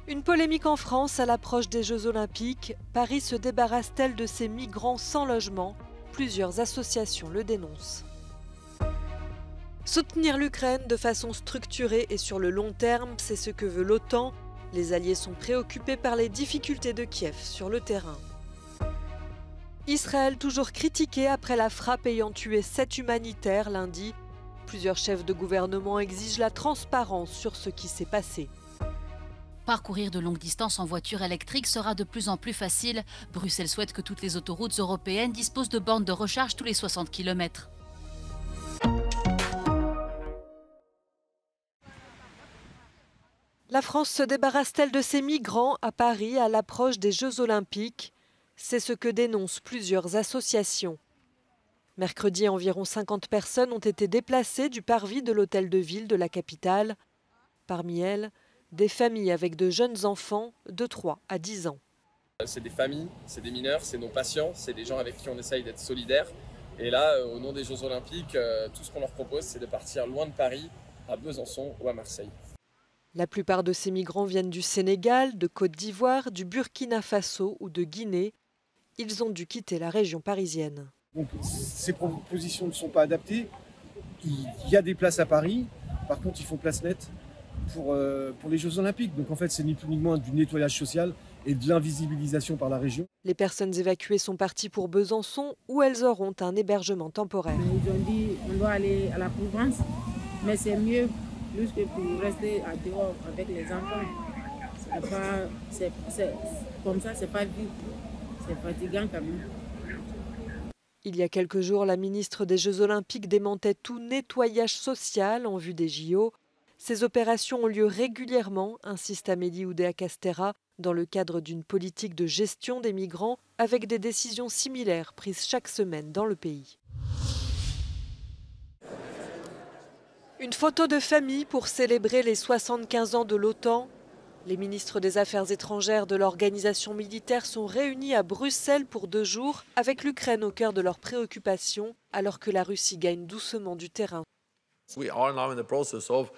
Une polémique en France à l'approche des Jeux Olympiques. Paris se débarrasse-t-elle de ces migrants sans logement? Plusieurs associations le dénoncent. Soutenir l'Ukraine de façon structurée et sur le long terme, c'est ce que veut l'OTAN. Les alliés sont préoccupés par les difficultés de Kiev sur le terrain. Israël toujours critiqué après la frappe ayant tué 7 humanitaires lundi. Plusieurs chefs de gouvernement exigent la transparence sur ce qui s'est passé. Parcourir de longues distances en voiture électrique sera de plus en plus facile. Bruxelles souhaite que toutes les autoroutes européennes disposent de bornes de recharge tous les 60 km. La France se débarrasse-t-elle de ces migrants à Paris à l'approche des Jeux Olympiques? C'est ce que dénoncent plusieurs associations. Mercredi, environ 50 personnes ont été déplacées du parvis de l'hôtel de ville de la capitale. Parmi elles, des familles avec de jeunes enfants de 3 à 10 ans. C'est des familles, c'est des mineurs, c'est nos patients, c'est des gens avec qui on essaye d'être solidaires. Et là, au nom des Jeux Olympiques, tout ce qu'on leur propose, c'est de partir loin de Paris, à Besançon ou à Marseille. La plupart de ces migrants viennent du Sénégal, de Côte d'Ivoire, du Burkina Faso ou de Guinée. Ils ont dû quitter la région parisienne. Donc, ces propositions ne sont pas adaptées. Il y a des places à Paris. Par contre, ils font place nette pour les Jeux Olympiques. Donc en fait, c'est ni plus ni moins du nettoyage social et de l'invisibilisation par la région. Les personnes évacuées sont parties pour Besançon où elles auront un hébergement temporaire. Ils ont dit qu'on doit aller à la Provence, mais c'est mieux plus que pour rester à dehors avec les enfants. Comme ça, c'est pas vite. C'est fatigant quand même. Il y a quelques jours, la ministre des Jeux Olympiques démentait tout nettoyage social en vue des JO. Ces opérations ont lieu régulièrement, insiste Amélie Oudéa-Castéra, dans le cadre d'une politique de gestion des migrants, avec des décisions similaires prises chaque semaine dans le pays. Une photo de famille pour célébrer les 75 ans de l'OTAN. Les ministres des Affaires étrangères de l'organisation militaire sont réunis à Bruxelles pour 2 jours, avec l'Ukraine au cœur de leurs préoccupations, alors que la Russie gagne doucement du terrain. We are now in the process of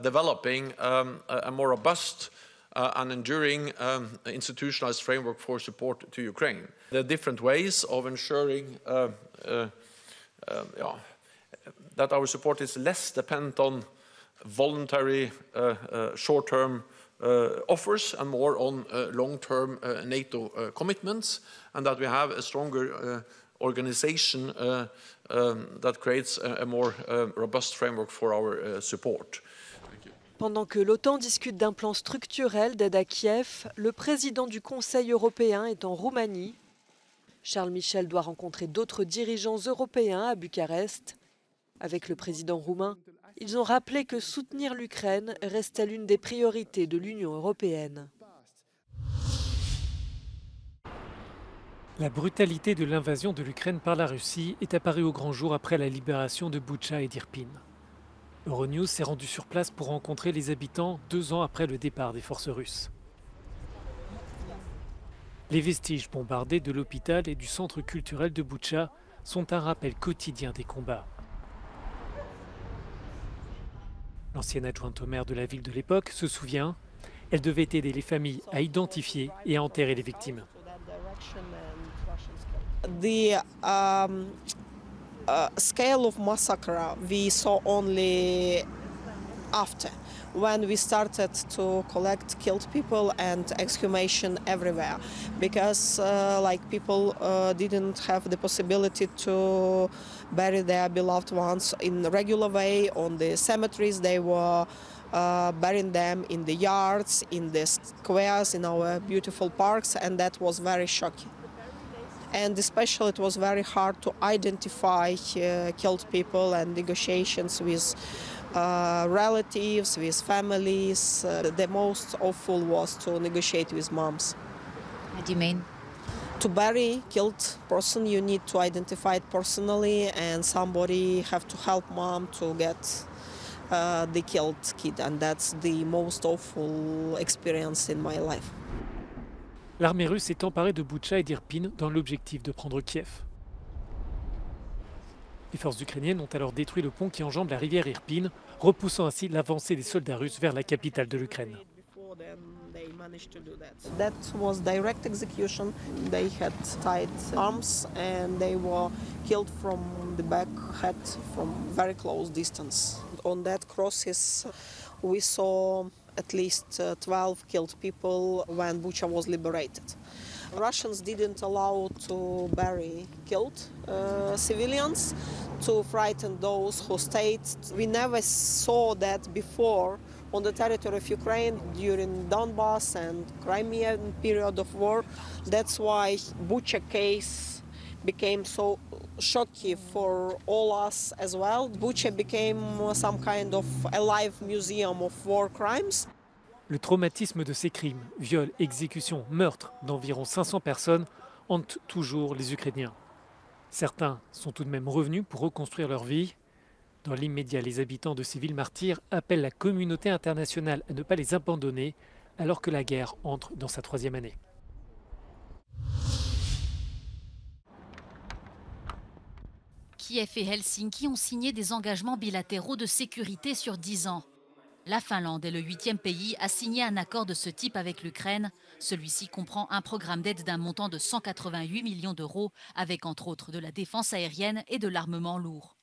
developing a more robust and enduring institutionalized framework for support to Ukraine. There are different ways of ensuring that our support is less dependent on voluntary short-term offers and more on long-term NATO commitments, and that we have a stronger organization that creates a more robust framework for our support. Pendant que l'OTAN discute d'un plan structurel d'aide à Kiev, le président du Conseil européen est en Roumanie. Charles Michel doit rencontrer d'autres dirigeants européens à Bucarest. Avec le président roumain, ils ont rappelé que soutenir l'Ukraine restait l'une des priorités de l'Union européenne. La brutalité de l'invasion de l'Ukraine par la Russie est apparue au grand jour après la libération de Boutcha et d'Irpin. Euronews s'est rendu sur place pour rencontrer les habitants 2 ans après le départ des forces russes. Les vestiges bombardés de l'hôpital et du centre culturel de Boutcha sont un rappel quotidien des combats. L'ancienne adjointe au maire de la ville de l'époque se souvient, elle devait aider les familles à identifier et à enterrer les victimes. The scale of massacre we saw only after, when we started to collect killed people and exhumation everywhere, because people didn't have the possibility to bury their beloved ones in a regular way on the cemeteries. They were burying them in the yards, in the squares, in our beautiful parks, and that was very shocking. And especially it was very hard to identify killed people, and negotiations with relatives, with families. The most awful was to negotiate with moms. What do you mean? To bury killed person, you need to identify it personally, and somebody have to help mom to get the killed kid, and that's the most awful experience in my life. L'armée russe s'est emparée de Boutcha et d'Irpin dans l'objectif de prendre Kiev. Les forces ukrainiennes ont alors détruit le pont qui enjambe la rivière Irpin, repoussant ainsi l'avancée des soldats russes vers la capitale de l'Ukraine. managed to do that. That was direct execution. They had tied arms and they were killed from the back head from very close distance. On that crosses, we saw at least 12 killed people when Bucha was liberated. Russians didn't allow to bury killed civilians to frighten those who stayed. We never saw that before on the territory of Ukraine during Donbass and Crimean period of war. That's why Bucha case became so shocking for all us as well. Bucha became some kind of alive museum of war crimes. Le traumatisme de ces crimes, viols, exécutions, meurtres d'environ 500 personnes hantent toujours les Ukrainiens. Certains sont tout de même revenus pour reconstruire leur vie. Dans l'immédiat, les habitants de ces villes martyrs appellent la communauté internationale à ne pas les abandonner alors que la guerre entre dans sa 3e année. Kiev et Helsinki ont signé des engagements bilatéraux de sécurité sur 10 ans. La Finlande est le 8e pays à signer un accord de ce type avec l'Ukraine. Celui-ci comprend un programme d'aide d'un montant de 188 millions d'euros, avec entre autres de la défense aérienne et de l'armement lourd.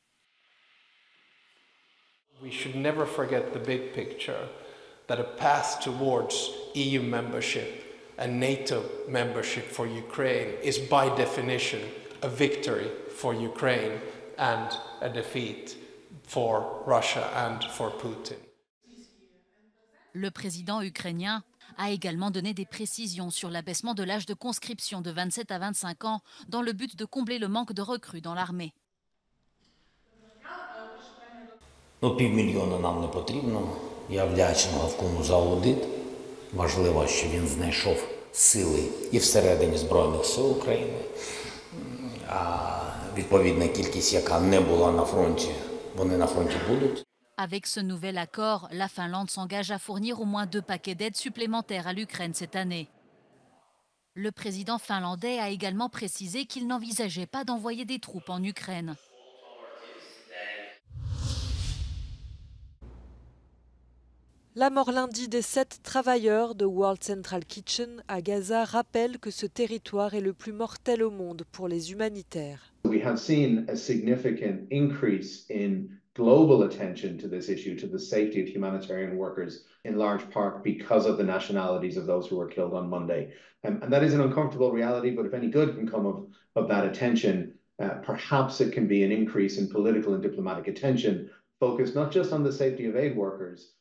We should never forget the big picture, that a path towards EU membership and NATO membership for Ukraine is by definition a victory for Ukraine and a defeat for Russia and for Putin. Le président ukrainien a également donné des précisions sur l'abaissement de l'âge de conscription de 27 à 25 ans dans le but de combler le manque de recrues dans l'armée. Півмільйона нам не потрібно. Я вдячний Гавкому за аудит. Важливо, що він знайшов сили і всередині Збройних сил України. А відповідна кількість, яка не була на фронті, вони на фронті будуть. Avec ce nouvel accord, la Finlande s'engage à fournir au moins 2 paquets d'aide supplémentaires à l'Ukraine cette année. Le président finlandais a également précisé qu'il n'envisageait pas d'envoyer des troupes en Ukraine. La mort lundi des 7 travailleurs de World Central Kitchen à Gaza rappelle que ce territoire est le plus mortel au monde pour les humanitaires. We have seen a significant increase in global attention to this issue, to the safety of humanitarian workers, in large part because of the nationalities of those who were killed on Monday. And that is an uncomfortable reality, but if any good can come of that attention, perhaps it can be an increase in political and diplomatic attention, focused not just on the safety of aid workers,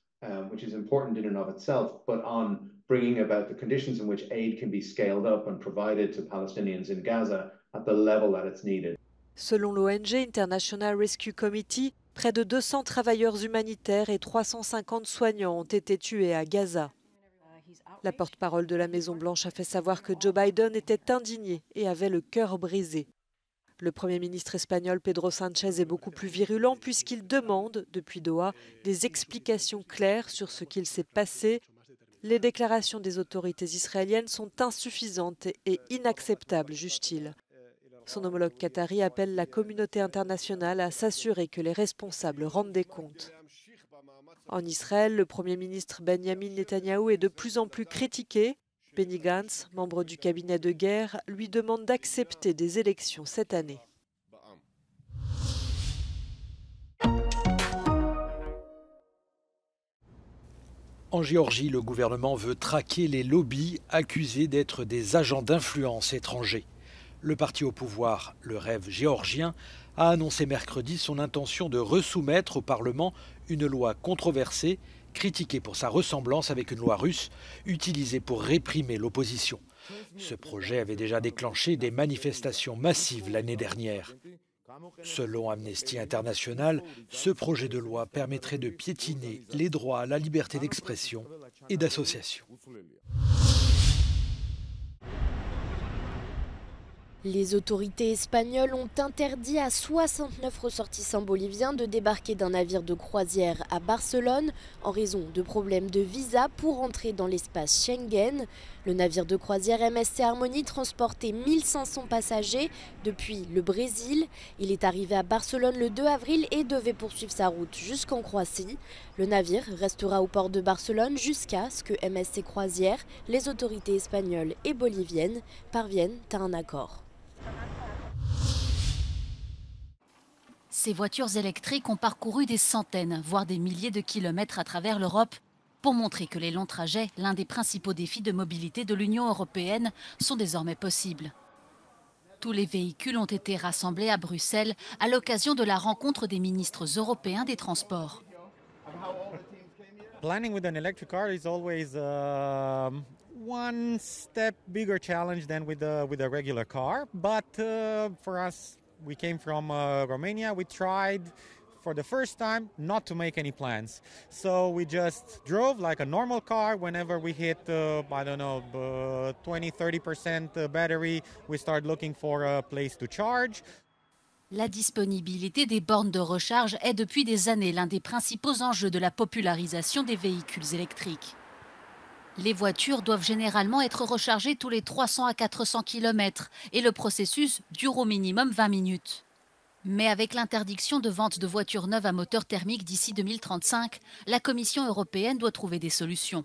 which is important in and of itself, but on bringing about the conditions in which aid can be scaled up and provided to Palestinians in Gaza at the level that it's needed. Selon l'ONG International Rescue Committee, près de 200 travailleurs humanitaires et 350 soignants ont été tués à Gaza. La porte-parole de la Maison-Blanche a fait savoir que Joe Biden était indigné et avait le cœur brisé. Le Premier ministre espagnol Pedro Sánchez est beaucoup plus virulent puisqu'il demande, depuis Doha, des explications claires sur ce qu'il s'est passé. Les déclarations des autorités israéliennes sont insuffisantes et inacceptables, juge-t-il. Son homologue qatari appelle la communauté internationale à s'assurer que les responsables rendent des comptes. En Israël, le Premier ministre Benjamin Netanyahou est de plus en plus critiqué. Benny Gantz, membre du cabinet de guerre, lui demande d'accepter des élections cette année. En Géorgie, le gouvernement veut traquer les lobbies accusés d'être des agents d'influence étrangers. Le parti au pouvoir, le Rêve géorgien, a annoncé mercredi son intention de resoumettre au Parlement une loi controversée, critiquée pour sa ressemblance avec une loi russe utilisée pour réprimer l'opposition. Ce projet avait déjà déclenché des manifestations massives l'année dernière. Selon Amnesty International, ce projet de loi permettrait de piétiner les droits à la liberté d'expression et d'association. Les autorités espagnoles ont interdit à 69 ressortissants boliviens de débarquer d'un navire de croisière à Barcelone en raison de problèmes de visa pour entrer dans l'espace Schengen. Le navire de croisière MSC Harmony transportait 1500 passagers depuis le Brésil. Il est arrivé à Barcelone le 2 avril et devait poursuivre sa route jusqu'en Croatie. Le navire restera au port de Barcelone jusqu'à ce que MSC Croisière, les autorités espagnoles et boliviennes parviennent à un accord. Ces voitures électriques ont parcouru des centaines, voire des milliers de kilomètres à travers l'Europe pour montrer que les longs trajets, l'un des principaux défis de mobilité de l'Union européenne, sont désormais possibles. Tous les véhicules ont été rassemblés à Bruxelles à l'occasion de la rencontre des ministres européens des Transports. Planning with an electric car is always one step bigger challenge than with a regular car, but for us, we came from Romania. We tried for the first time not to make any plans, so we just drove like a normal car. Whenever we hit, I don't know, 20-30% battery, we start looking for a place to charge. La disponibilité des bornes de recharge est depuis des années l'un des principaux enjeux de la popularisation des véhicules électriques. Les voitures doivent généralement être rechargées tous les 300 à 400 km et le processus dure au minimum 20 minutes. Mais avec l'interdiction de vente de voitures neuves à moteur thermique d'ici 2035, la Commission européenne doit trouver des solutions.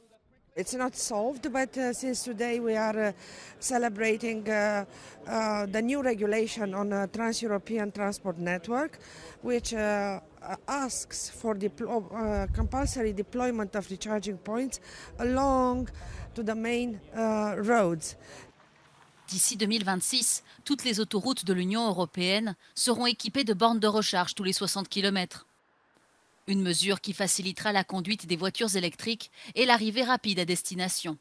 It's not solved, but since today we are celebrating the new regulation on a trans-European transport network, which asks for compulsory deployment of recharging points along to the main roads. D'ici 2026, toutes les autoroutes de l'Union européenne seront équipées de bornes de recharge tous les 60 km. Une mesure qui facilitera la conduite des voitures électriques et l'arrivée rapide à destination.